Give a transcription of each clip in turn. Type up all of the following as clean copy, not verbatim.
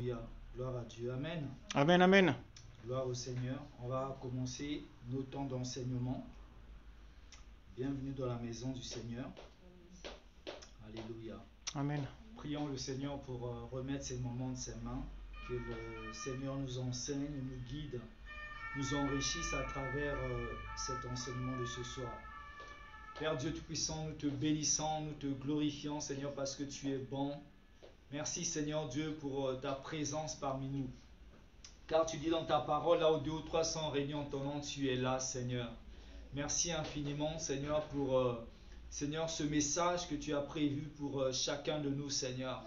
Alléluia. Gloire à Dieu. Amen. Amen, amen. Gloire au Seigneur. On va commencer nos temps d'enseignement. Bienvenue dans la maison du Seigneur. Alléluia. Amen. Prions le Seigneur pour remettre ces moments de ses mains. Que le Seigneur nous enseigne, nous guide, nous enrichisse à travers cet enseignement de ce soir. Père Dieu Tout-Puissant, nous te bénissons, nous te glorifions, Seigneur, parce que tu es bon. Merci, Seigneur Dieu, pour ta présence parmi nous. Car tu dis dans ta parole, là où 2 ou 3 sont réunis en ton nom, tu es là, Seigneur. Merci infiniment, Seigneur, pour Seigneur, ce message que tu as prévu pour chacun de nous, Seigneur.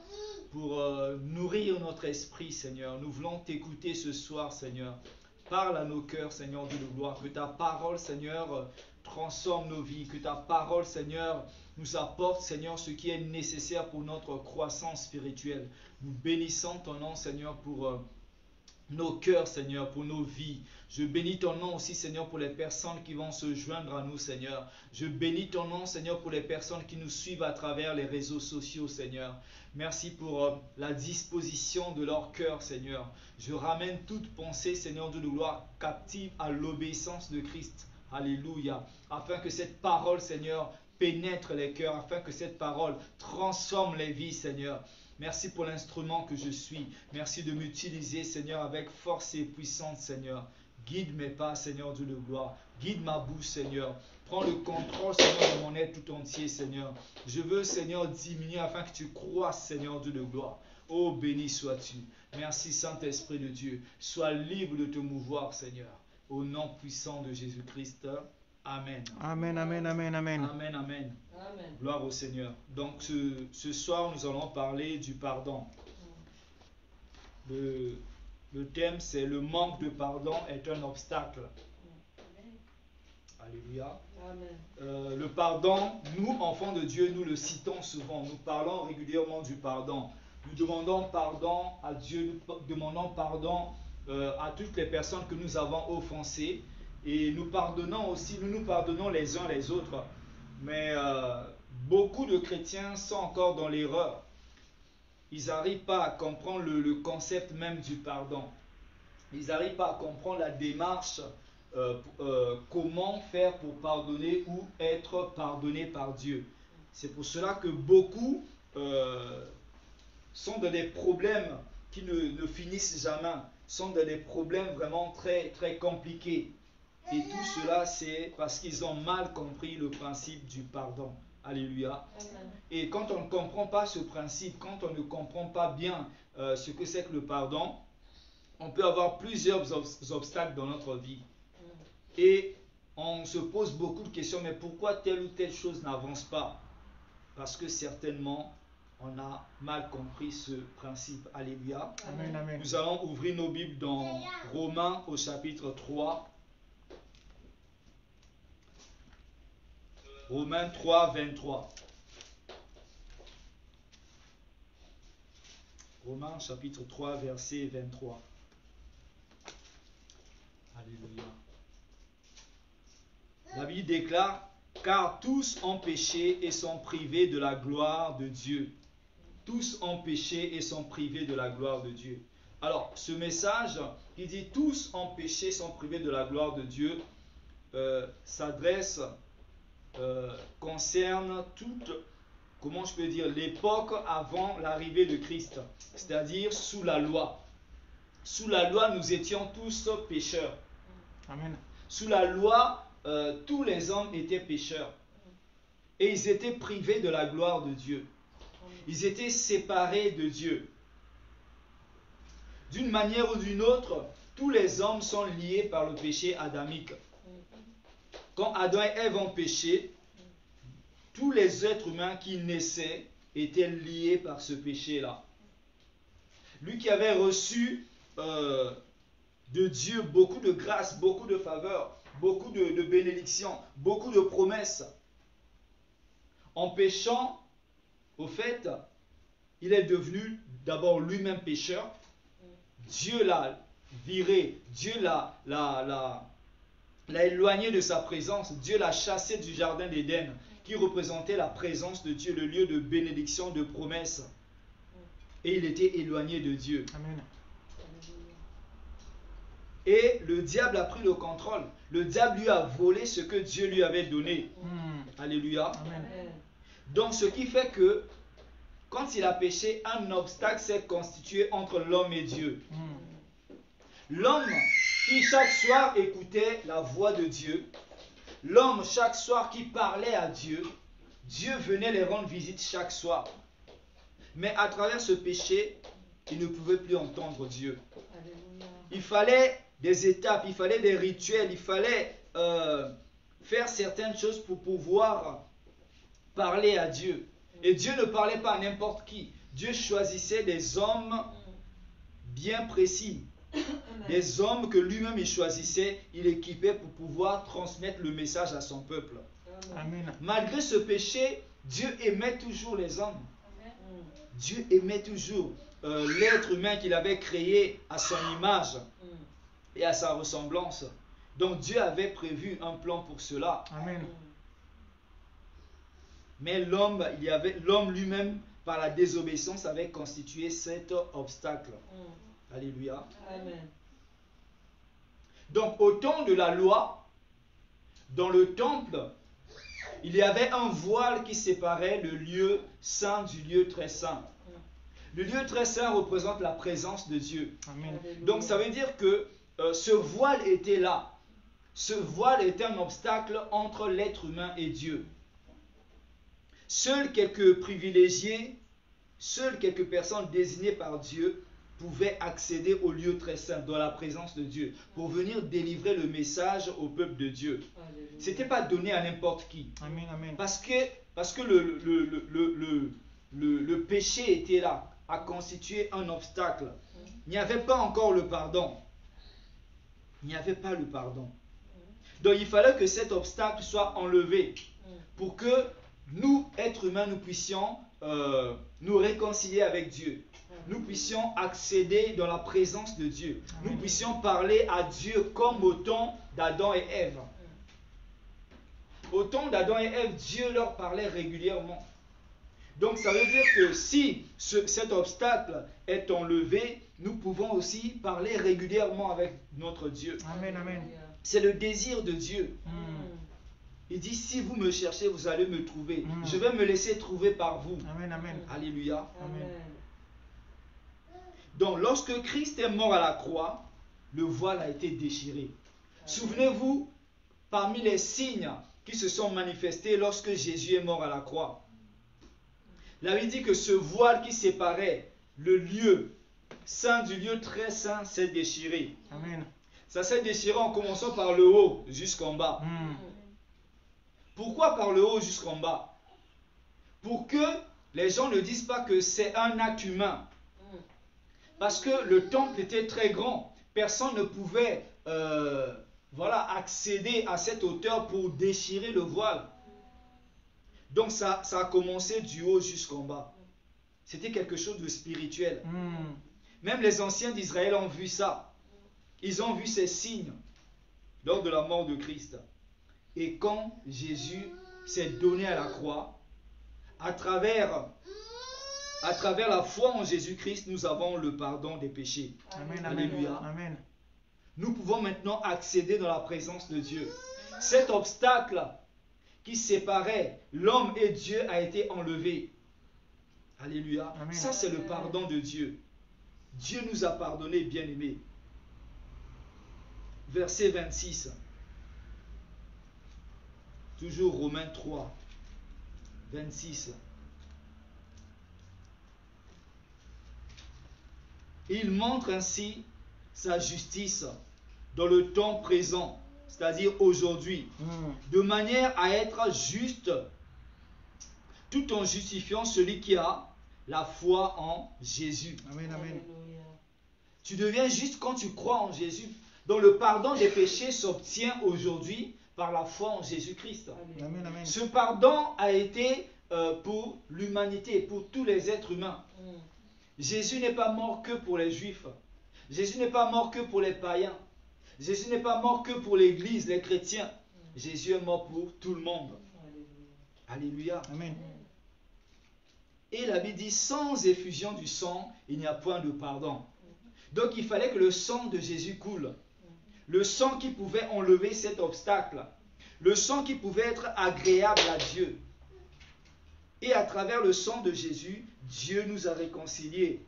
Pour nourrir notre esprit, Seigneur. Nous voulons t'écouter ce soir, Seigneur. Parle à nos cœurs, Seigneur Dieu de gloire. Que ta parole, Seigneur, transforme nos vies. Que ta parole, Seigneur, nous apporte, Seigneur, ce qui est nécessaire pour notre croissance spirituelle. Nous bénissons ton nom, Seigneur, pour nos cœurs, Seigneur, pour nos vies. Je bénis ton nom aussi, Seigneur, pour les personnes qui vont se joindre à nous, Seigneur. Je bénis ton nom, Seigneur, pour les personnes qui nous suivent à travers les réseaux sociaux, Seigneur. Merci pour la disposition de leur cœur, Seigneur. Je ramène toute pensée, Seigneur Dieu de gloire, captive à l'obéissance de Christ. Alléluia. Afin que cette parole, Seigneur, pénètre les cœurs, afin que cette parole transforme les vies, Seigneur. Merci pour l'instrument que je suis. Merci de m'utiliser, Seigneur, avec force et puissance, Seigneur. Guide mes pas, Seigneur Dieu de gloire. Guide ma bouche, Seigneur. Prends le contrôle, Seigneur, de mon être tout entier, Seigneur. Je veux, Seigneur, diminuer afin que tu croisses, Seigneur Dieu de gloire. Oh, béni sois-tu. Merci, Saint-Esprit de Dieu. Sois libre de te mouvoir, Seigneur. Au nom puissant de Jésus-Christ. Amen. Amen, amen, amen, amen. Amen, amen. Amen. Gloire au Seigneur. Donc ce soir, nous allons parler du pardon. Le thème, c'est le manque de pardon est un obstacle. Alléluia. Amen. Le pardon, nous, enfants de Dieu, nous le citons souvent. Nous parlons régulièrement du pardon. Nous demandons pardon à Dieu, nous demandons pardon à toutes les personnes que nous avons offensées. Et nous pardonnons aussi, nous nous pardonnons les uns les autres. Mais beaucoup de chrétiens sont encore dans l'erreur. Ils n'arrivent pas à comprendre le concept même du pardon. Ils n'arrivent pas à comprendre la démarche, comment faire pour pardonner ou être pardonné par Dieu. C'est pour cela que beaucoup sont dans des problèmes qui ne finissent jamais, sont dans des problèmes vraiment très, très compliqués. Et tout cela, c'est parce qu'ils ont mal compris le principe du pardon. Alléluia. Amen. Et quand on ne comprend pas ce principe, quand on ne comprend pas bien ce que c'est que le pardon, on peut avoir plusieurs obstacles dans notre vie. Et on se pose beaucoup de questions, mais pourquoi telle ou telle chose n'avance pas? Parce que certainement, on a mal compris ce principe. Alléluia. Amen, amen. Nous allons ouvrir nos Bibles dans Romains au chapitre 3. Romains 3, 23. Romains chapitre 3, verset 23. Alléluia. La Bible déclare, car tous ont péché et sont privés de la gloire de Dieu. Tous ont péché et sont privés de la gloire de Dieu. Alors, ce message qui dit tous ont péché et sont privés de la gloire de Dieu s'adresse concerne toute, comment je peux dire, l'époque avant l'arrivée de Christ, c'est-à-dire sous la loi. Sous la loi, nous étions tous pécheurs. Amen. Sous la loi, tous les hommes étaient pécheurs. Et ils étaient privés de la gloire de Dieu. Ils étaient séparés de Dieu. D'une manière ou d'une autre, tous les hommes sont liés par le péché adamique. Quand Adam et Ève ont péché, tous les êtres humains qui naissaient étaient liés par ce péché-là. Lui qui avait reçu de Dieu beaucoup de grâce, beaucoup de faveurs, beaucoup de bénédictions, beaucoup de promesses. En péchant, au fait, il est devenu d'abord lui-même pécheur. Dieu l'a viré, Dieu l'a éloigné de sa présence. Dieu l'a chassé du jardin d'Éden, qui représentait la présence de Dieu, le lieu de bénédiction, de promesse. et il était éloigné de Dieu. Amen. Et le diable a pris le contrôle. Le diable lui a volé ce que Dieu lui avait donné. Alléluia. Amen. Donc ce qui fait que quand il a péché, un obstacle s'est constitué entre l'homme et Dieu. L'homme qui chaque soir écoutait la voix de Dieu, l'homme chaque soir qui parlait à Dieu, Dieu venait les rendre visite chaque soir. Mais à travers ce péché, il ne pouvait plus entendre Dieu. Il fallait des étapes, il fallait des rituels, il fallait faire certaines choses pour pouvoir parler à Dieu. Et Dieu ne parlait pas à n'importe qui. Dieu choisissait des hommes bien précis. Des hommes que lui-même il choisissait, il équipait pour pouvoir transmettre le message à son peuple. Amen. Malgré ce péché, Dieu aimait toujours les hommes. Dieu aimait toujours l'être humain qu'il avait créé à son image et à sa ressemblance. Donc Dieu avait prévu un plan pour cela. Amen. Mais l'homme lui-même, par la désobéissance, avait constitué cet obstacle. Alléluia. Amen. Donc au temps de la loi, dans le temple, il y avait un voile qui séparait le lieu saint du lieu très saint. Le lieu très saint représente la présence de Dieu. Amen. Donc ça veut dire que ce voile était là. Ce voile était un obstacle entre l'être humain et Dieu. Seuls quelques privilégiés, seules quelques personnes désignées par Dieu pouvaient accéder au lieu très saint, dans la présence de Dieu, pour venir délivrer le message au peuple de Dieu. Ce n'était pas donné à n'importe qui. Amen. Amen. Parce que le péché était là, a constitué un obstacle. Il n'y avait pas encore le pardon. Il n'y avait pas le pardon. Donc il fallait que cet obstacle soit enlevé pour que nous, êtres humains, nous puissions nous réconcilier avec Dieu. Nous puissions accéder dans la présence de Dieu. Nous puissions parler à Dieu comme au temps d'Adam et Ève. Au temps d'Adam et Ève, Dieu leur parlait régulièrement. Donc ça veut dire que si cet obstacle est enlevé, nous pouvons aussi parler régulièrement avec notre Dieu. Amen. Amen. C'est le désir de Dieu. Il dit, si vous me cherchez, vous allez me trouver. Je vais me laisser trouver par vous. Amen. Amen. Alléluia. Amen. Donc lorsque Christ est mort à la croix, le voile a été déchiré. Souvenez-vous, parmi les signes qui se sont manifestés lorsque Jésus est mort à la croix, la Bible dit que ce voile qui séparait le lieu saint du lieu très saint s'est déchiré. Amen. Ça s'est déchiré en commençant par le haut jusqu'en bas. Pourquoi par le haut jusqu'en bas? Pour que les gens ne disent pas que c'est un acte humain. Parce que le temple était très grand. Personne ne pouvait accéder à cette hauteur pour déchirer le voile. Donc ça a commencé du haut jusqu'en bas. C'était quelque chose de spirituel. Même les anciens d'Israël ont vu ça. Ils ont vu ces signes lors de la mort de Christ. Et quand Jésus s'est donné à la croix, à travers la foi en Jésus-Christ, nous avons le pardon des péchés. Amen. Alléluia. Amen. Nous pouvons maintenant accéder dans la présence de Dieu. Cet obstacle qui séparait l'homme et Dieu a été enlevé. Alléluia. Amen. Ça, c'est le pardon de Dieu. Dieu nous a pardonné, bien-aimés. Verset 26. Toujours Romains 3, 26. Il montre ainsi sa justice dans le temps présent, c'est-à-dire aujourd'hui, de manière à être juste, tout en justifiant celui qui a la foi en Jésus. Amen. Amen. Tu deviens juste quand tu crois en Jésus. Donc le pardon des péchés s'obtient aujourd'hui par la foi en Jésus-Christ. Amen. Amen. Ce pardon a été pour l'humanité, pour tous les êtres humains. Jésus n'est pas mort que pour les Juifs. Jésus n'est pas mort que pour les païens. Jésus n'est pas mort que pour l'Église, les chrétiens. Jésus est mort pour tout le monde. Alléluia. Amen. Et la Bible dit, sans effusion du sang, il n'y a point de pardon. Donc il fallait que le sang de Jésus coule. Le sang qui pouvait enlever cet obstacle. Le sang qui pouvait être agréable à Dieu. Et à travers le sang de Jésus, Dieu nous a réconciliés.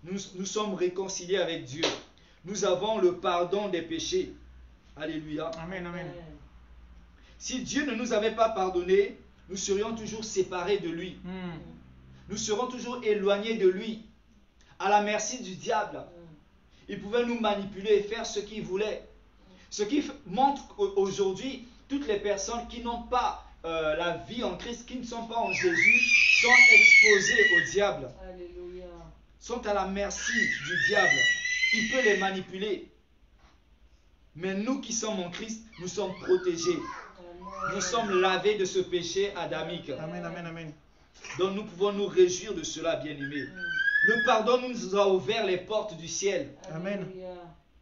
Nous sommes réconciliés avec Dieu. Nous avons le pardon des péchés. Alléluia. Amen, amen. Si Dieu ne nous avait pas pardonné, nous serions toujours séparés de lui. Nous serons toujours éloignés de lui, à la merci du diable. Il pouvait nous manipuler et faire ce qu'il voulait. Ce qui montre qu'aujourd'hui, toutes les personnes qui n'ont pas la vie en Christ, qui ne sont pas en Jésus, sont exposées au diable. Alléluia. Sont à la merci du diable. Il peut les manipuler. Mais nous qui sommes en Christ, nous sommes protégés. Amen. Nous sommes lavés de ce péché adamique. Amen, amen, amen. Donc nous pouvons nous réjouir de cela, bien-aimés. Le pardon nous a ouvert les portes du ciel. Amen. Alléluia.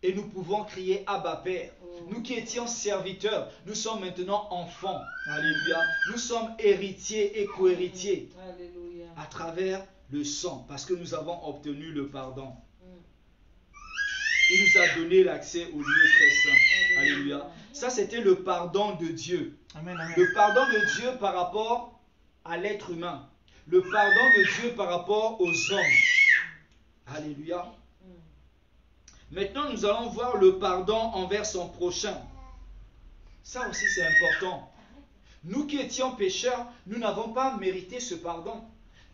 Et nous pouvons crier Abba Père. Nous qui étions serviteurs, nous sommes maintenant enfants. Alléluia. Nous sommes héritiers et co-héritiers Alléluia. à travers le sang, parce que nous avons obtenu le pardon. Il nous a donné l'accès au lieu très saint. Alléluia. Ça, c'était le pardon de Dieu. Amen, amen. Le pardon de Dieu par rapport à l'être humain. Le pardon de Dieu par rapport aux hommes. Alléluia. Maintenant, nous allons voir le pardon envers son prochain. Ça aussi, c'est important. Nous qui étions pécheurs, nous n'avons pas mérité ce pardon.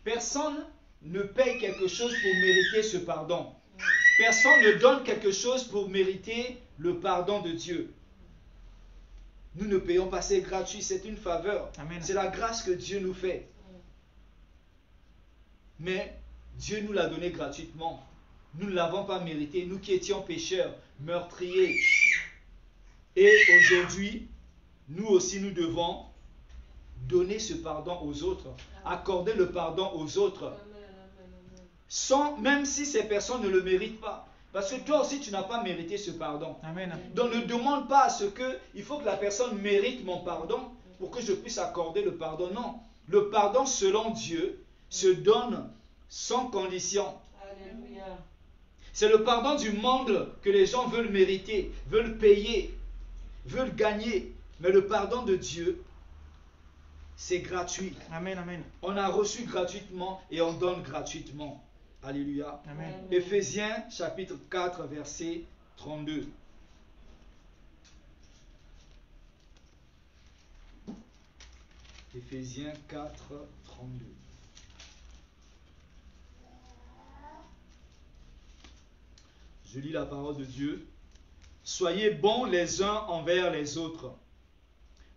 Personne ne paye quelque chose pour mériter ce pardon. Personne ne donne quelque chose pour mériter le pardon de Dieu. Nous ne payons pas, c'est gratuit, c'est une faveur. Amen. C'est la grâce que Dieu nous fait. Mais Dieu nous l'a donné gratuitement. Nous ne l'avons pas mérité, nous qui étions pécheurs, meurtriers. Et aujourd'hui, nous aussi, nous devons donner ce pardon aux autres, accorder le pardon aux autres, sans, même si ces personnes ne le méritent pas. Parce que toi aussi, tu n'as pas mérité ce pardon. Amen. Donc ne demande pas à ce que, il faut que la personne mérite mon pardon pour que je puisse accorder le pardon. Non, le pardon selon Dieu se donne sans condition. Alléluia. C'est le pardon du monde que les gens veulent mériter, veulent payer, veulent gagner. Mais le pardon de Dieu, c'est gratuit. Amen, amen. On a reçu gratuitement et on donne gratuitement. Alléluia. Amen. Éphésiens chapitre 4 verset 32. Éphésiens 4, 32. Je lis la parole de Dieu. Soyez bons les uns envers les autres,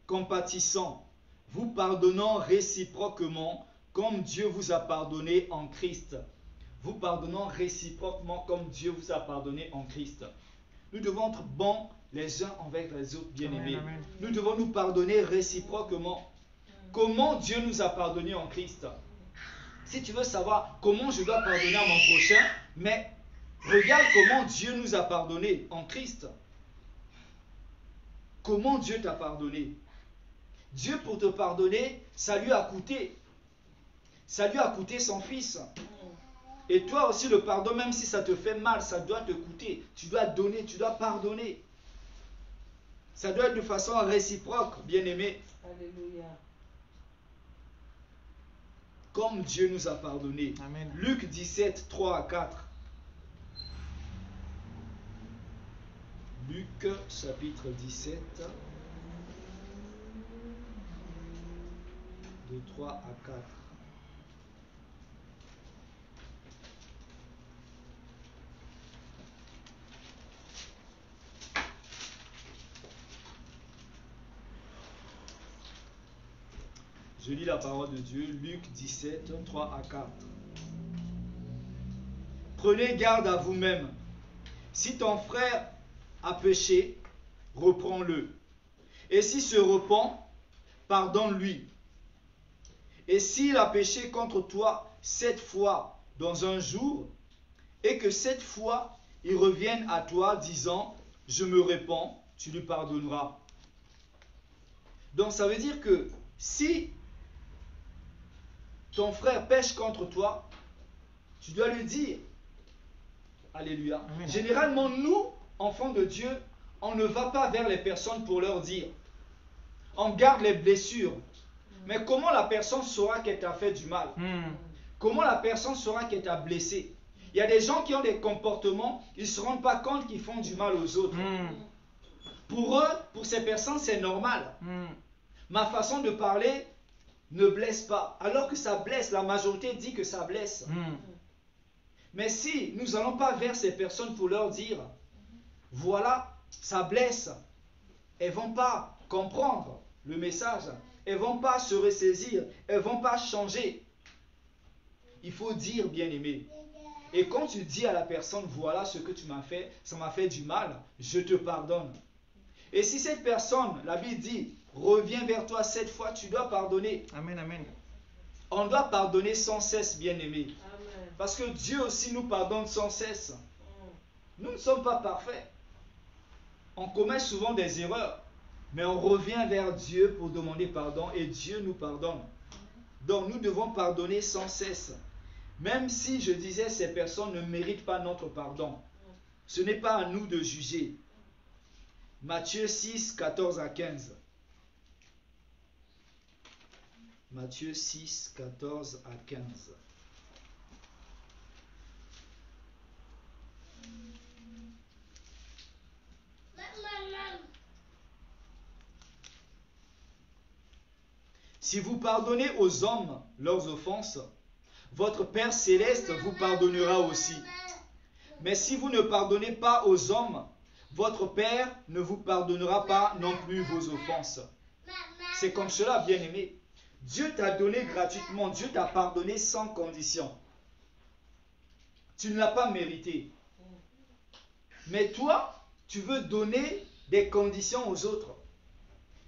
compatissants, vous pardonnant réciproquement comme Dieu vous a pardonné en Christ. Vous pardonnant réciproquement comme Dieu vous a pardonné en Christ. Nous devons être bons les uns envers les autres, bien-aimés. Amen, amen. Nous devons nous pardonner réciproquement. Comment Dieu nous a pardonné en Christ? Si tu veux savoir comment je dois pardonner à mon prochain, mais regarde comment Dieu nous a pardonné en Christ. Comment Dieu t'a pardonné? Dieu, pour te pardonner, ça lui a coûté. Ça lui a coûté son fils. Et toi aussi, le pardon, même si ça te fait mal, ça doit te coûter. Tu dois donner, tu dois pardonner. Ça doit être de façon réciproque, bien-aimé. Alléluia. Comme Dieu nous a pardonné. Amen. Luc 17, 3 à 4. Luc chapitre 17, de 3 à 4. Je lis la parole de Dieu, Luc 17, 3 à 4. Prenez garde à vous-même. Si ton frère a péché, reprends-le. Et s'il se repent, pardonne-lui. Et s'il a péché contre toi 7 fois dans un jour, et que 7 fois il revienne à toi disant « Je me répands », tu lui pardonneras. Donc ça veut dire que si ton frère pêche contre toi, tu dois lui dire. Alléluia. Amen. Généralement, nous, enfants de Dieu, on ne va pas vers les personnes pour leur dire. On garde les blessures. Mais comment la personne saura qu'elle t'a fait du mal? Comment la personne saura qu'elle t'a blessé? Il y a des gens qui ont des comportements, ils ne se rendent pas compte qu'ils font du mal aux autres. Pour eux, pour ces personnes, c'est normal. Ma façon de parler ne blesse pas. Alors que ça blesse, la majorité dit que ça blesse. Mais si nous n'allons pas vers ces personnes pour leur dire, voilà, ça blesse, elles ne vont pas comprendre le message, elles ne vont pas se ressaisir, elles ne vont pas changer. Il faut dire, bien-aimé. Et quand tu dis à la personne, voilà ce que tu m'as fait, ça m'a fait du mal, je te pardonne. Et si cette personne, la Bible dit, revient vers toi 7 fois, tu dois pardonner. Amen, amen. On doit pardonner sans cesse, bien-aimé. Amen. Parce que Dieu aussi nous pardonne sans cesse. Nous ne sommes pas parfaits. On commet souvent des erreurs. Mais on revient vers Dieu pour demander pardon et Dieu nous pardonne. Donc nous devons pardonner sans cesse. Même si, je disais, ces personnes ne méritent pas notre pardon. Ce n'est pas à nous de juger. Matthieu 6, 14 à 15. Matthieu 6, 14 à 15. Si vous pardonnez aux hommes leurs offenses, votre Père céleste vous pardonnera aussi. Mais si vous ne pardonnez pas aux hommes, votre Père ne vous pardonnera pas non plus vos offenses. C'est comme cela, bien-aimé. Dieu t'a donné gratuitement, Dieu t'a pardonné sans condition. Tu ne l'as pas mérité. Mais toi, tu veux donner des conditions aux autres.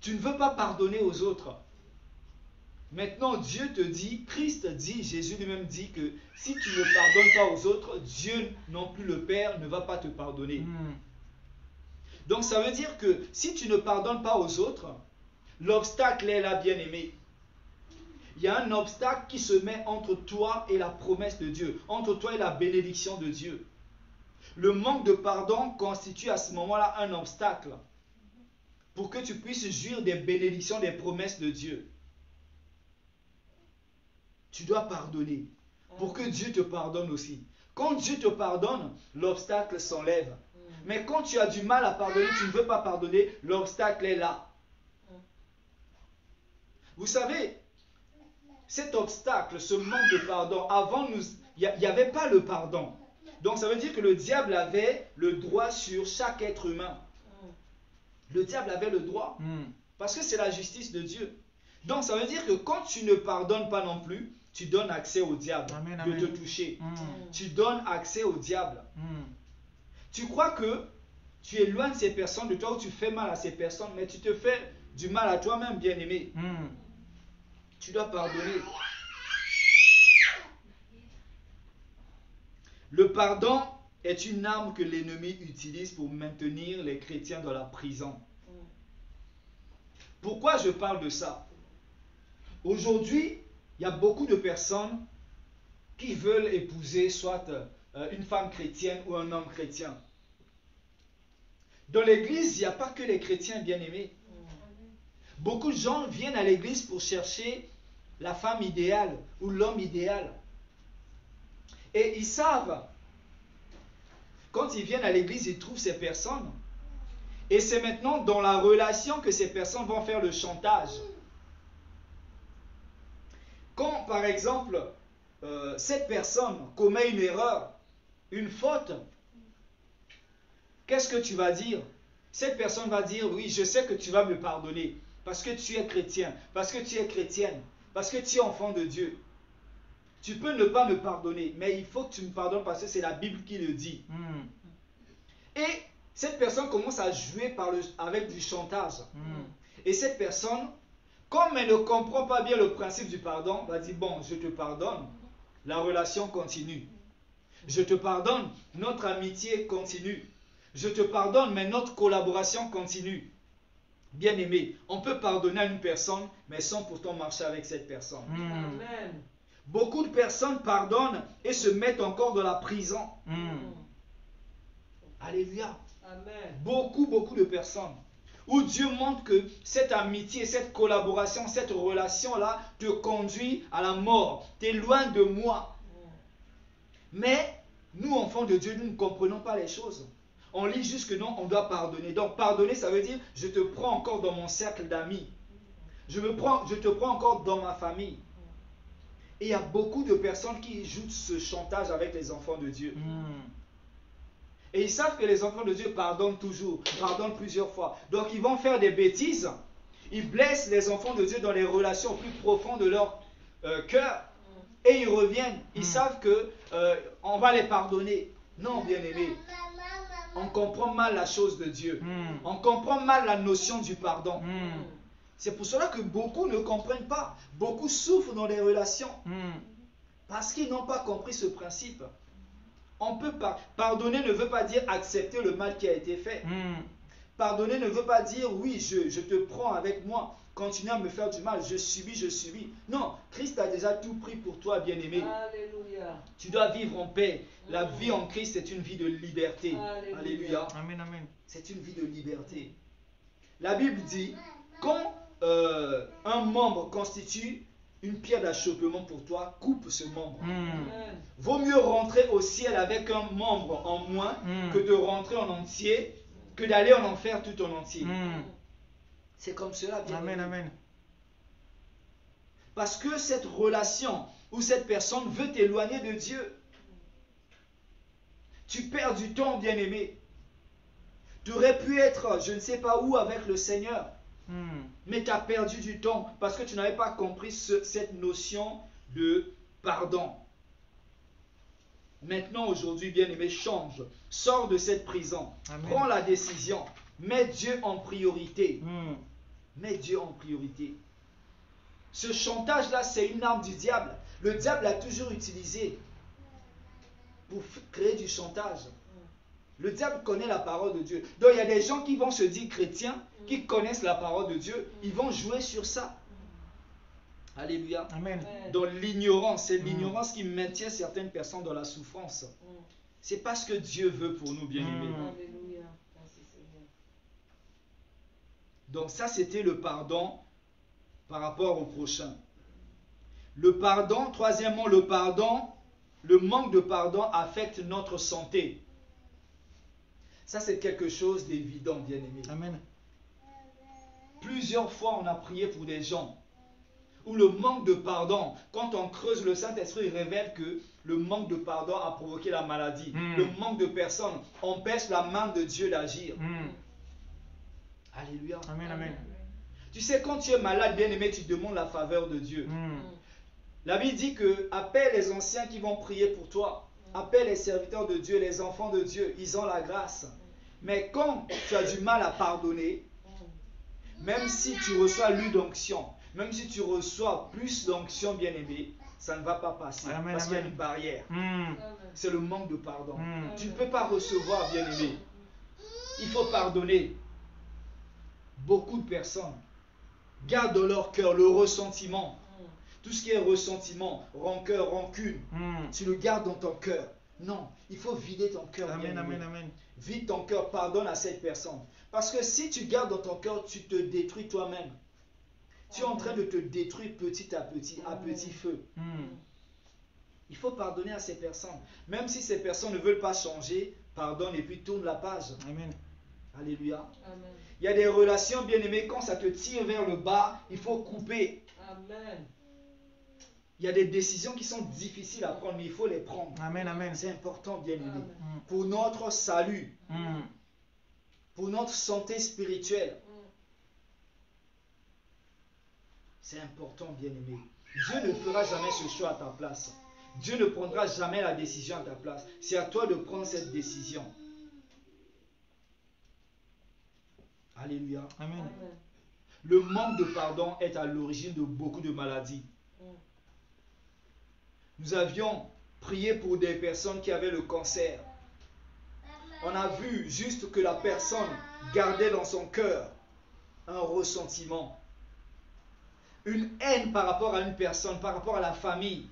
Tu ne veux pas pardonner aux autres. Maintenant, Dieu te dit, Christ dit, Jésus lui-même dit que si tu ne pardonnes pas aux autres, Dieu non plus le Père ne va pas te pardonner. Donc ça veut dire que si tu ne pardonnes pas aux autres, l'obstacle est là, bien-aimé. Il y a un obstacle qui se met entre toi et la promesse de Dieu, entre toi et la bénédiction de Dieu. Le manque de pardon constitue à ce moment-là un obstacle pour que tu puisses jouir des bénédictions, des promesses de Dieu. Tu dois pardonner pour que Dieu te pardonne aussi. Quand Dieu te pardonne, l'obstacle s'enlève. Mais quand tu as du mal à pardonner, tu ne veux pas pardonner, l'obstacle est là. Vous savez, cet obstacle, ce manque de pardon, avant, il n'y avait pas le pardon. Donc ça veut dire que le diable avait le droit sur chaque être humain. Le diable avait le droit. Parce que c'est la justice de Dieu. Donc ça veut dire que quand tu ne pardonnes pas non plus, tu donnes accès au diable de te toucher. Tu donnes accès au diable. Tu crois que tu éloignes ces personnes de toi ou tu fais mal à ces personnes, mais tu te fais du mal à toi-même, bien-aimé. Tu dois pardonner. Le pardon est une arme que l'ennemi utilise pour maintenir les chrétiens dans la prison. Pourquoi je parle de ça? Aujourd'hui, il y a beaucoup de personnes qui veulent épouser soit une femme chrétienne ou un homme chrétien. Dans l'église, il n'y a pas que les chrétiens bien-aimés. Beaucoup de gens viennent à l'église pour chercher la femme idéale ou l'homme idéal. Et ils savent, quand ils viennent à l'église, ils trouvent ces personnes. Et c'est maintenant dans la relation que ces personnes vont faire le chantage. Quand, par exemple, cette personne commet une erreur, une faute, qu'est-ce que tu vas dire? Cette personne va dire, oui, je sais que tu vas me pardonner, parce que tu es chrétien, parce que tu es chrétienne, parce que tu es enfant de Dieu. Tu peux ne pas me pardonner, mais il faut que tu me pardonnes parce que c'est la Bible qui le dit. Et cette personne commence à jouer avec du chantage. Et cette personne, comme elle ne comprend pas bien le principe du pardon, va dire, bon, je te pardonne, la relation continue. Je te pardonne, notre amitié continue. Je te pardonne, mais notre collaboration continue. Bien-aimé, on peut pardonner à une personne, mais sans pourtant marcher avec cette personne. Amen. Beaucoup de personnes pardonnent et se mettent encore dans la prison. Alléluia. Amen. Beaucoup de personnes. Où Dieu montre que cette amitié, cette collaboration, cette relation-là te conduit à la mort, t'éloigne de moi. Mais nous, enfants de Dieu, nous ne comprenons pas les choses. On lit juste que non, on doit pardonner. Donc pardonner, ça veut dire je te prends encore dans mon cercle d'amis. Je te prends encore dans ma famille. Et il y a beaucoup de personnes qui jouent ce chantage avec les enfants de Dieu. Et ils savent que les enfants de Dieu pardonnent toujours, pardonnent plusieurs fois. Donc ils vont faire des bêtises. Ils blessent les enfants de Dieu dans les relations plus profondes de leur cœur. Et ils reviennent. Ils savent que on va les pardonner. Non, bien-aimés. On comprend mal la chose de Dieu. On comprend mal la notion du pardon. C'est pour cela que beaucoup ne comprennent pas. Beaucoup souffrent dans les relations. Parce qu'ils n'ont pas compris ce principe. On peut pas. Pardonner ne veut pas dire accepter le mal qui a été fait. Pardonner ne veut pas dire oui, je te prends avec moi. Continue à me faire du mal. Je subis. Non, Christ a déjà tout pris pour toi, bien-aimé. Alléluia. Tu dois vivre en paix. La vie en Christ, c'est une vie de liberté. Alléluia. Amen, amen. C'est une vie de liberté. La Bible dit, quand un membre constitue une pierre d'achoppement pour toi, coupe ce membre. Vaut mieux rentrer au ciel avec un membre en moins que de rentrer en entier, que d'aller en enfer tout en entier. C'est comme cela, bien Amen, amen. Parce que cette relation ou cette personne veut t'éloigner de Dieu. Tu perds du temps, bien-aimé. Tu aurais pu être, je ne sais pas où, avec le Seigneur. Mais tu as perdu du temps parce que tu n'avais pas compris cette notion de pardon. Maintenant, aujourd'hui, bien-aimé, change. Sors de cette prison. Amen. Prends la décision. Mets Dieu en priorité. Mets Dieu en priorité. Ce chantage-là, c'est une arme du diable. Le diable l'a toujours utilisé pour créer du chantage. Le diable connaît la parole de Dieu. Donc il y a des gens qui vont se dire chrétiens, qui connaissent la parole de Dieu, ils vont jouer sur ça. Alléluia. Amen. Dans l'ignorance, c'est l'ignorance qui maintient certaines personnes dans la souffrance. C'est pas ce que Dieu veut pour nous, bien-aimés. Alléluia. Merci Seigneur. Donc ça, c'était le pardon par rapport au prochain. Le pardon, troisièmement, le manque de pardon affecte notre santé. Ça, c'est quelque chose d'évident, bien-aimé. Amen. Plusieurs fois, on a prié pour des gens où le manque de pardon, quand on creuse, le Saint-Esprit révèle que le manque de pardon a provoqué la maladie. Le manque de personnes empêche la main de Dieu d'agir. Alléluia. Amen, amen. Tu sais, quand tu es malade, bien-aimé, tu demandes la faveur de Dieu. La Bible dit que appelle les anciens qui vont prier pour toi. Appelle les serviteurs de Dieu, les enfants de Dieu. Ils ont la grâce. Mais quand tu as du mal à pardonner, même si tu reçois l'huile d'onction, même si tu reçois plus d'onction, bien-aimé, ça ne va pas passer. Amen, parce qu'il y a amen. une barrière. Amen. C'est le manque de pardon. Tu ne peux pas recevoir, bien-aimé. Il faut pardonner. Beaucoup de personnes gardent dans leur cœur le ressentiment. Tout ce qui est ressentiment, rancœur, rancune, tu le gardes dans ton cœur. Non, il faut vider ton cœur. Amen, bien-aimé. amen, amen. Vide ton cœur, pardonne à cette personne. Parce que si tu gardes dans ton cœur, tu te détruis toi-même. Tu es en train de te détruire petit à petit feu. Il faut pardonner à ces personnes. Même si ces personnes ne veulent pas changer, pardonne et puis tourne la page. Amen. Alléluia. Amen. Il y a des relations, bien-aimées, quand ça te tire vers le bas, il faut couper. Amen. Il y a des décisions qui sont difficiles à prendre, mais il faut les prendre. Amen, amen. C'est important, bien-aimé. Amen. Pour notre salut, Mm. pour notre santé spirituelle. C'est important, bien-aimé. Dieu ne fera jamais ce choix à ta place. Dieu ne prendra jamais la décision à ta place. C'est à toi de prendre cette décision. Alléluia. Amen. Amen. Le manque de pardon est à l'origine de beaucoup de maladies. Nous avions prié pour des personnes qui avaient le cancer. On a vu juste que la personne gardait dans son cœur un ressentiment, une haine par rapport à une personne, par rapport à la famille.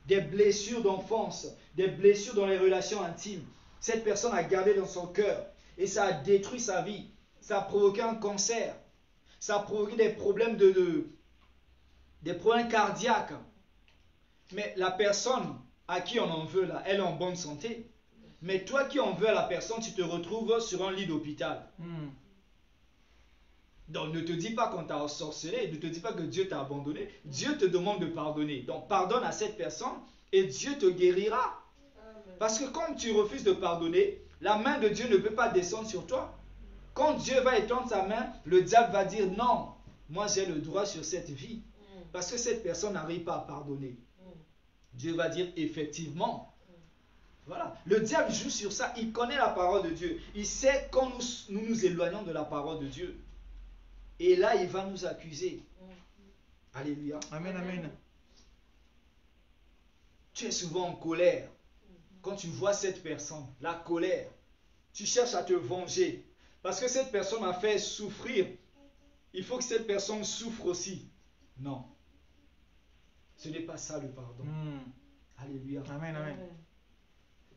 des blessures d'enfance, des blessures dans les relations intimes. Cette personne a gardé dans son cœur et ça a détruit sa vie. Ça a provoqué un cancer. Ça a provoqué des problèmes des problèmes cardiaques. Mais la personne à qui on en veut là, elle est en bonne santé. Mais toi qui en veux à la personne, tu te retrouves sur un lit d'hôpital. Donc ne te dis pas qu'on t'a ensorcelé, ne te dis pas que Dieu t'a abandonné. Dieu te demande de pardonner. Donc pardonne à cette personne et Dieu te guérira. Parce que comme tu refuses de pardonner, la main de Dieu ne peut pas descendre sur toi. Quand Dieu va étendre sa main, le diable va dire non, moi j'ai le droit sur cette vie. Parce que cette personne n'arrive pas à pardonner. Dieu va dire effectivement. Voilà. Le diable joue sur ça. Il connaît la parole de Dieu. Il sait quand nous nous éloignons de la parole de Dieu. Et là, il va nous accuser. Alléluia. Amen, amen. Tu es souvent en colère. Quand tu vois cette personne, la colère, tu cherches à te venger. Parce que cette personne m'a fait souffrir. Il faut que cette personne souffre aussi. Non. Ce n'est pas ça le pardon. Alléluia. Amen, amen.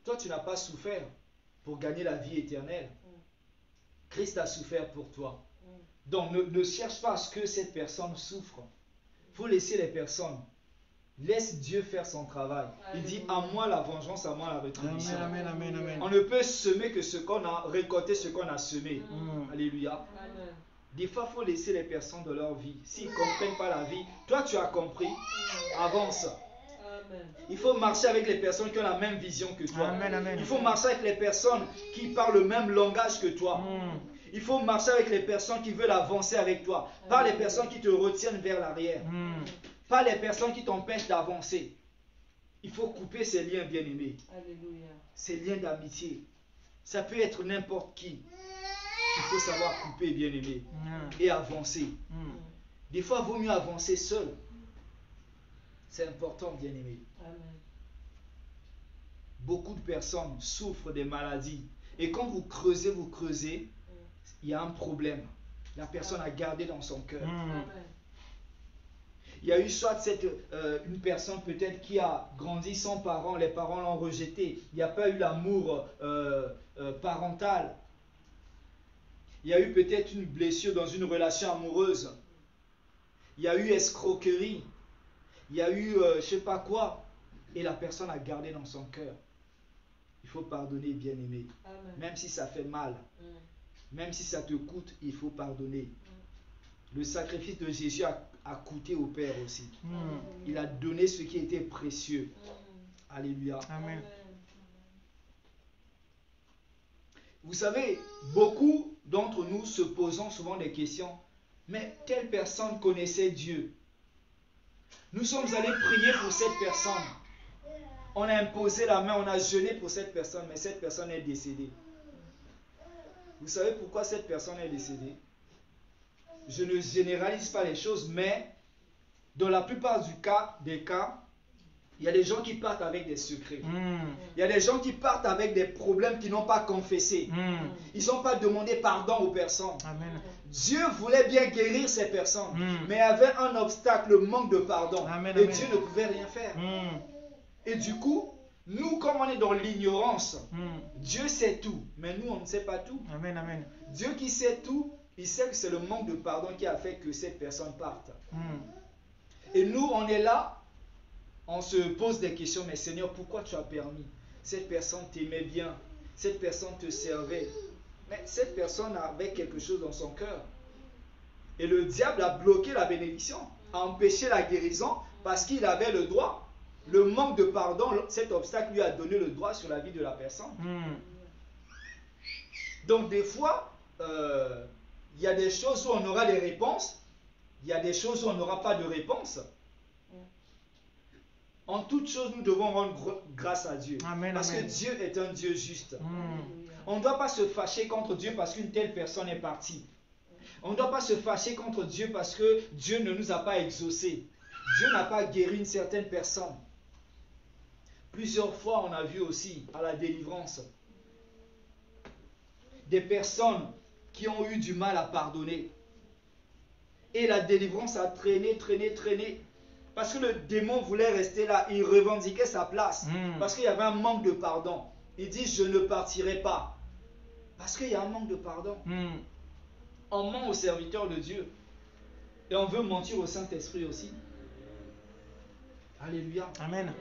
Toi, tu n'as pas souffert pour gagner la vie éternelle. Christ a souffert pour toi. Donc, ne cherche pas à ce que cette personne souffre. Il faut laisser les personnes. Laisse Dieu faire son travail. Il dit, à moi la vengeance, à moi la rétribution. Amen, amen, amen. On ne peut semer que ce qu'on a, récolter ce qu'on a semé. Alléluia. Des fois, il faut laisser les personnes de leur vie. S'ils ne comprennent pas la vie, toi tu as compris, avance. Il faut marcher avec les personnes qui ont la même vision que toi. Amen, amen. Il faut marcher avec les personnes qui parlent le même langage que toi. Il faut marcher avec les personnes qui veulent avancer avec toi. Pas les personnes qui te retiennent vers l'arrière. Pas les personnes qui t'empêchent d'avancer. Il faut couper ces liens bien-aimés. Ces liens d'amitié. Ça peut être n'importe qui. Il faut savoir couper bien-aimé. Et avancer. Des fois, il vaut mieux avancer seul. C'est important, bien-aimé. Beaucoup de personnes souffrent des maladies. Et quand vous creusez, il y a un problème. La personne a gardé dans son cœur. Il y a eu soit une personne peut-être qui a grandi sans parents, les parents l'ont rejeté. Il n'y a pas eu l'amour parental. Il y a eu peut-être une blessure dans une relation amoureuse. Il y a eu escroquerie. Il y a eu je ne sais pas quoi. Et la personne a gardé dans son cœur. Il faut pardonner, bien-aimé. Même si ça fait mal. Même si ça te coûte, il faut pardonner. Le sacrifice de Jésus a coûté au Père aussi. Il a donné ce qui était précieux. Alléluia. Amen. Vous savez, beaucoup d'entre nous se posons souvent des questions. Mais telle personne connaissait Dieu. Nous sommes allés prier pour cette personne. On a imposé la main, on a jeûné pour cette personne, mais cette personne est décédée. Vous savez pourquoi cette personne est décédée? Je ne généralise pas les choses, mais dans la plupart des cas, il y a des gens qui partent avec des secrets. Il y a des gens qui partent avec des problèmes qu'ils n'ont pas confessés. Ils n'ont pas demandé pardon aux personnes. Amen. Dieu voulait bien guérir ces personnes, mais il y avait un obstacle, le manque de pardon. Amen, Et amen. Dieu ne pouvait rien faire. Et du coup, nous, comme on est dans l'ignorance, Dieu sait tout, mais nous, on ne sait pas tout. Amen, amen. Dieu qui sait tout, il sait que c'est le manque de pardon qui a fait que cette personne parte. Et nous, on est là, on se pose des questions, mais Seigneur, pourquoi tu as permis? Cette personne t'aimait bien, cette personne te servait, mais cette personne avait quelque chose dans son cœur. Et le diable a bloqué la bénédiction, a empêché la guérison, parce qu'il avait le droit. Le manque de pardon, cet obstacle lui a donné le droit sur la vie de la personne. Donc des fois, il y a des choses où on aura des réponses, il y a des choses où on n'aura pas de réponse. En toutes choses, nous devons rendre grâce à Dieu. Amen, parce amen. que Dieu est un Dieu juste. On ne doit pas se fâcher contre Dieu parce qu'une telle personne est partie. On ne doit pas se fâcher contre Dieu parce que Dieu ne nous a pas exaucés. Dieu n'a pas guéri une certaine personne. Plusieurs fois, on a vu aussi à la délivrance des personnes qui ont eu du mal à pardonner. Et la délivrance a traîné. Parce que le démon voulait rester là, il revendiquait sa place. Mm. Parce qu'il y avait un manque de pardon. Il dit, je ne partirai pas. Parce qu'il y a un manque de pardon. Mm. On ment aux serviteurs de Dieu. Et on veut mentir au Saint-Esprit aussi. Alléluia. Amen.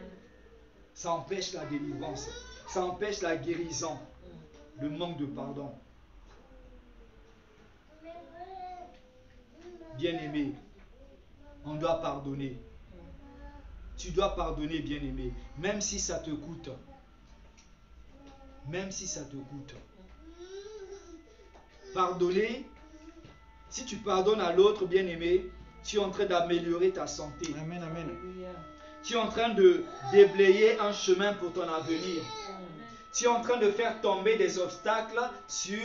Ça empêche la délivrance. Ça empêche la guérison. Le manque de pardon. Bien-aimé, on doit pardonner. Tu dois pardonner, bien-aimé, même si ça te coûte. Même si ça te coûte. Pardonner, si tu pardonnes à l'autre, bien-aimé, tu es en train d'améliorer ta santé. Amen. Amen. Alléluia. Tu es en train de déblayer un chemin pour ton avenir. Tu es en train de faire tomber des obstacles sur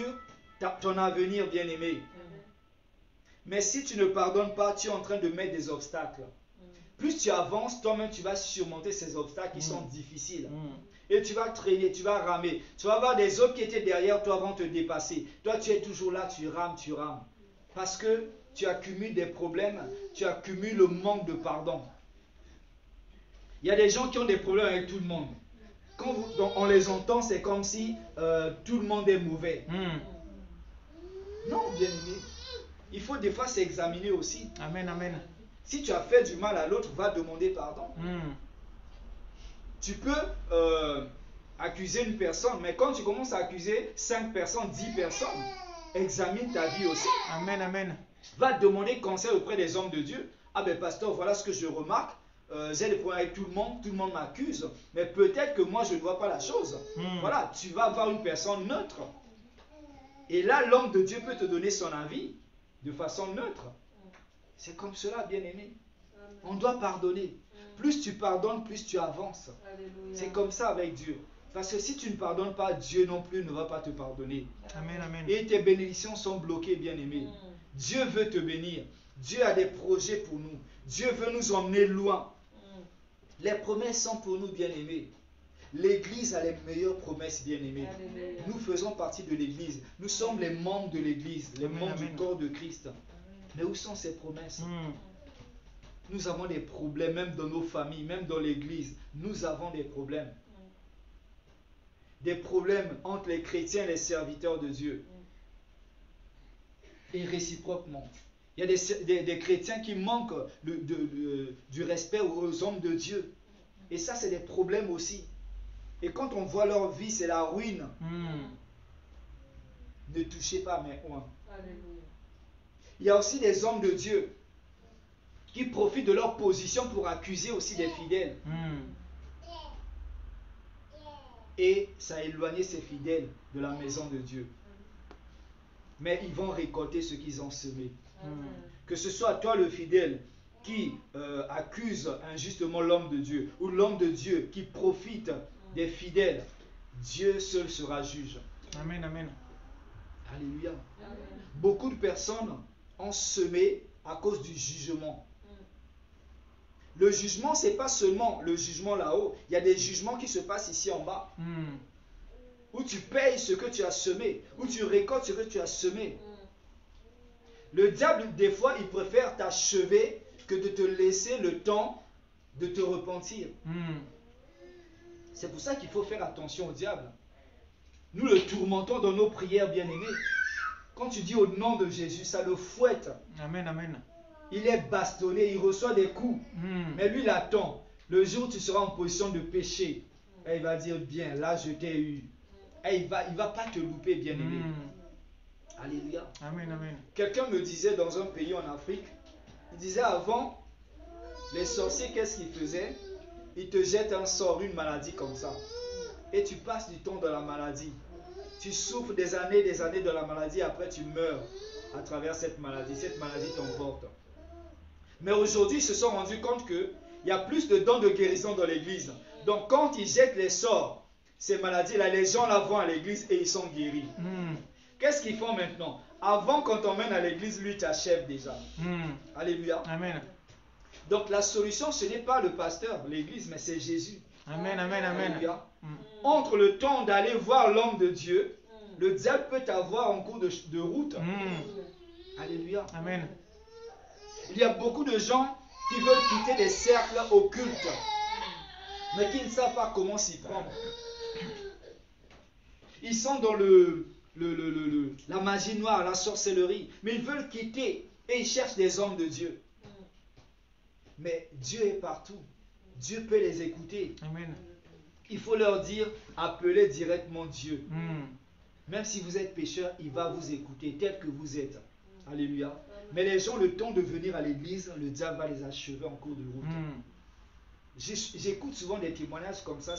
ton avenir, bien-aimé. Mais si tu ne pardonnes pas, tu es en train de mettre des obstacles. Plus tu avances, toi-même tu vas surmonter ces obstacles qui sont difficiles. Et tu vas traîner, tu vas ramer. Tu vas voir des autres qui étaient derrière toi vont te dépasser. Toi tu es toujours là, tu rames, tu rames. Parce que tu accumules des problèmes, tu accumules le manque de pardon. Il y a des gens qui ont des problèmes avec tout le monde. Quand on les entend, c'est comme si tout le monde est mauvais. Non, bien-aimé. Il faut des fois s'examiner aussi. Amen. Amen. Si tu as fait du mal à l'autre, va demander pardon. Tu peux accuser une personne, mais quand tu commences à accuser 5 personnes, 10 personnes, examine ta vie aussi. Amen. Amen. Va demander conseil auprès des hommes de Dieu. Ah ben pasteur, voilà ce que je remarque. J'ai des problèmes avec tout le monde m'accuse, mais peut-être que moi je ne vois pas la chose. Voilà, tu vas avoir une personne neutre. Et là, l'homme de Dieu peut te donner son avis de façon neutre. C'est comme cela, bien-aimé. On doit pardonner. Plus tu pardonnes, plus tu avances. C'est comme ça avec Dieu. Parce que si tu ne pardonnes pas, Dieu non plus ne va pas te pardonner. Amen. Amen. Et tes bénédictions sont bloquées, bien-aimé. Dieu veut te bénir. Dieu a des projets pour nous. Dieu veut nous emmener loin. Les promesses sont pour nous, bien-aimés. L'Église a les meilleures promesses, bien-aimés. Nous faisons partie de l'Église. Nous sommes les membres de l'Église, les membres du corps de Christ. Mais où sont ces promesses? Nous avons des problèmes, même dans nos familles, même dans l'Église. Nous avons des problèmes. Des problèmes entre les chrétiens et les serviteurs de Dieu. Et réciproquement. Il y a des chrétiens qui manquent du respect aux hommes de Dieu. Et ça, c'est des problèmes aussi. Et quand on voit leur vie, c'est la ruine. Ne touchez pas mes oins. Il y a aussi des hommes de Dieu qui profitent de leur position pour accuser aussi des fidèles. Et ça a éloigné ces fidèles de la maison de Dieu. Mais ils vont récolter ce qu'ils ont semé. Que ce soit toi le fidèle qui accuse injustement l'homme de Dieu, ou l'homme de Dieu qui profite des fidèles, Dieu seul sera juge. Amen. Amen. Alléluia. Beaucoup de personnes ont semé à cause du jugement. Le jugement, ce n'est pas seulement le jugement là-haut. Il y a des jugements qui se passent ici en bas. Où tu payes ce que tu as semé. Où tu récoltes ce que tu as semé. Le diable, des fois, il préfère t'achever que de te laisser le temps de te repentir. C'est pour ça qu'il faut faire attention au diable. Nous le tourmentons dans nos prières, bien-aimés. Quand tu dis au nom de Jésus, ça le fouette. Amen. Amen. Il est bastonné, il reçoit des coups. Mais lui, il attend. Le jour où tu seras en position de péché, il va dire, bien, là, je t'ai eu. Et il va pas te louper, bien-aimé. Alléluia. Amen. Amen. Quelqu'un me disait dans un pays en Afrique, il disait avant, les sorciers, qu'est-ce qu'ils faisaient? Ils te jettent un sort, une maladie comme ça. Et tu passes du temps dans la maladie. Tu souffres des années de la maladie, après tu meurs à travers cette maladie. Cette maladie t'emporte. Mais aujourd'hui, ils se sont rendus compte qu'il y a plus de dons de guérison dans l'église. Donc quand ils jettent les sorts, ces maladies-là, les gens la vont à l'église et ils sont guéris. Qu'est-ce qu'ils font maintenant? Avant, quand on mène à l'église, lui t'achève déjà. Alléluia. Amen. Donc la solution, ce n'est pas le pasteur, l'église, mais c'est Jésus. Amen. Amen. Amen. Alléluia. Entre le temps d'aller voir l'homme de Dieu, le diable peut t'avoir en cours de route. Alléluia. Amen. Il y a beaucoup de gens qui veulent quitter des cercles occultes, mais qui ne savent pas comment s'y prendre. Ils sont dans la magie noire, la sorcellerie, mais ils veulent quitter et ils cherchent des hommes de Dieu. Mais Dieu est partout. Dieu peut les écouter. Amen. Il faut leur dire, appelez directement Dieu. Même si vous êtes pécheur, il va vous écouter tel que vous êtes. Alléluia. Mais les gens, le temps de venir à l'église, le diable va les achever en cours de route. J'écoute souvent des témoignages comme ça,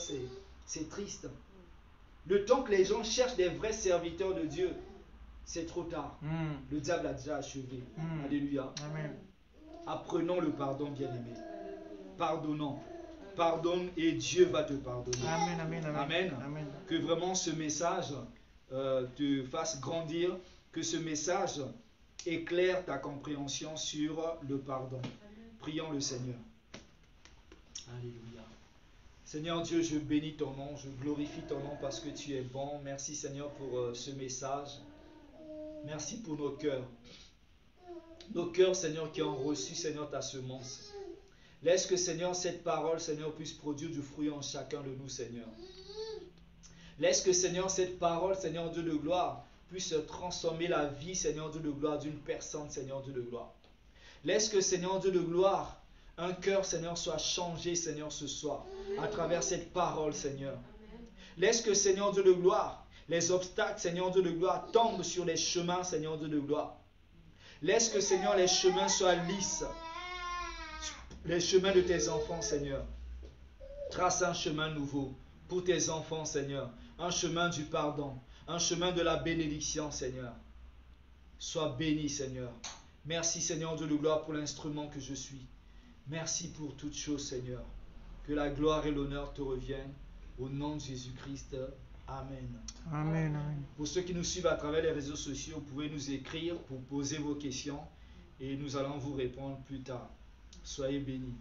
c'est triste. Le temps que les gens cherchent des vrais serviteurs de Dieu, c'est trop tard. Le diable a déjà achevé. Alléluia. Amen. Apprenons le pardon, bien-aimé. Pardonnons. Pardonne et Dieu va te pardonner. Amen, amen, amen. Amen. Amen. Que vraiment ce message te fasse grandir, que ce message éclaire ta compréhension sur le pardon. Prions le Seigneur. Alléluia. Seigneur Dieu, je bénis ton nom, je glorifie ton nom parce que tu es bon. Merci Seigneur pour ce message. Merci pour nos cœurs. Nos cœurs, Seigneur, qui ont reçu, Seigneur, ta semence. Laisse que, Seigneur, cette parole, Seigneur, puisse produire du fruit en chacun de nous, Seigneur. Laisse que, Seigneur, cette parole, Seigneur Dieu de gloire, puisse transformer la vie, Seigneur Dieu de gloire, d'une personne, Seigneur Dieu de gloire. Laisse que, Seigneur Dieu de gloire, un cœur, Seigneur, soit changé, Seigneur, ce soir, à travers cette parole, Seigneur. Laisse que, Seigneur Dieu de gloire, les obstacles, Seigneur Dieu de gloire, tombent sur les chemins, Seigneur Dieu de gloire. Laisse que, Seigneur, les chemins soient lisses. Les chemins de tes enfants, Seigneur. Trace un chemin nouveau pour tes enfants, Seigneur. Un chemin du pardon. Un chemin de la bénédiction, Seigneur. Sois béni, Seigneur. Merci, Seigneur Dieu de gloire, pour l'instrument que je suis. Merci pour toutes choses, Seigneur. Que la gloire et l'honneur te reviennent. Au nom de Jésus-Christ. Amen. Amen, amen. Pour ceux qui nous suivent à travers les réseaux sociaux, vous pouvez nous écrire pour poser vos questions et nous allons vous répondre plus tard. Soyez bénis.